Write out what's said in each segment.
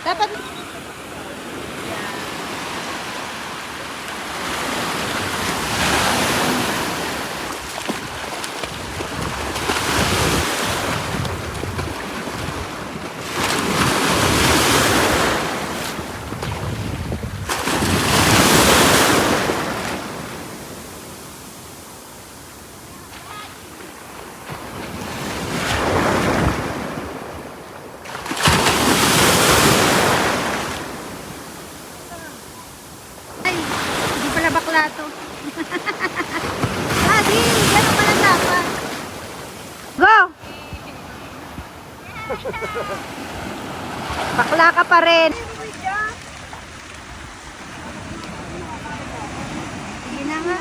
Dapat ay, hindi pala bakla to. Lagi, gano'n pala dapat. Go! Bakla ka pa rin. Sige na nga.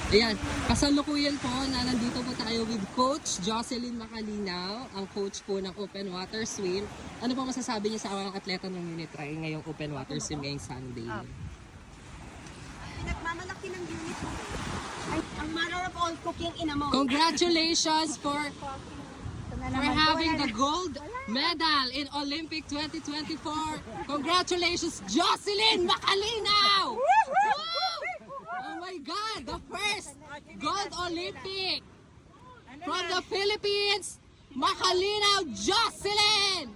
Ayan, kasalukuyan po na nandito po tayo with Coach Jocelyn Macalinaw, ang coach po ng Open Water Swim. Ano po masasabi niyo sa mga atleta ng Unit Try ngayong Open Water Swim ngayong Sunday? Pinagmamalaki ng unit mo. Ay, ang mother of all cooking ina mo. Congratulations for having the gold medal in Olympic 2024. Congratulations, Jocelyn Macalinaw! Woo! Oh my God, the first gold Olympic from the Philippines, Macalinaw Jocelyn!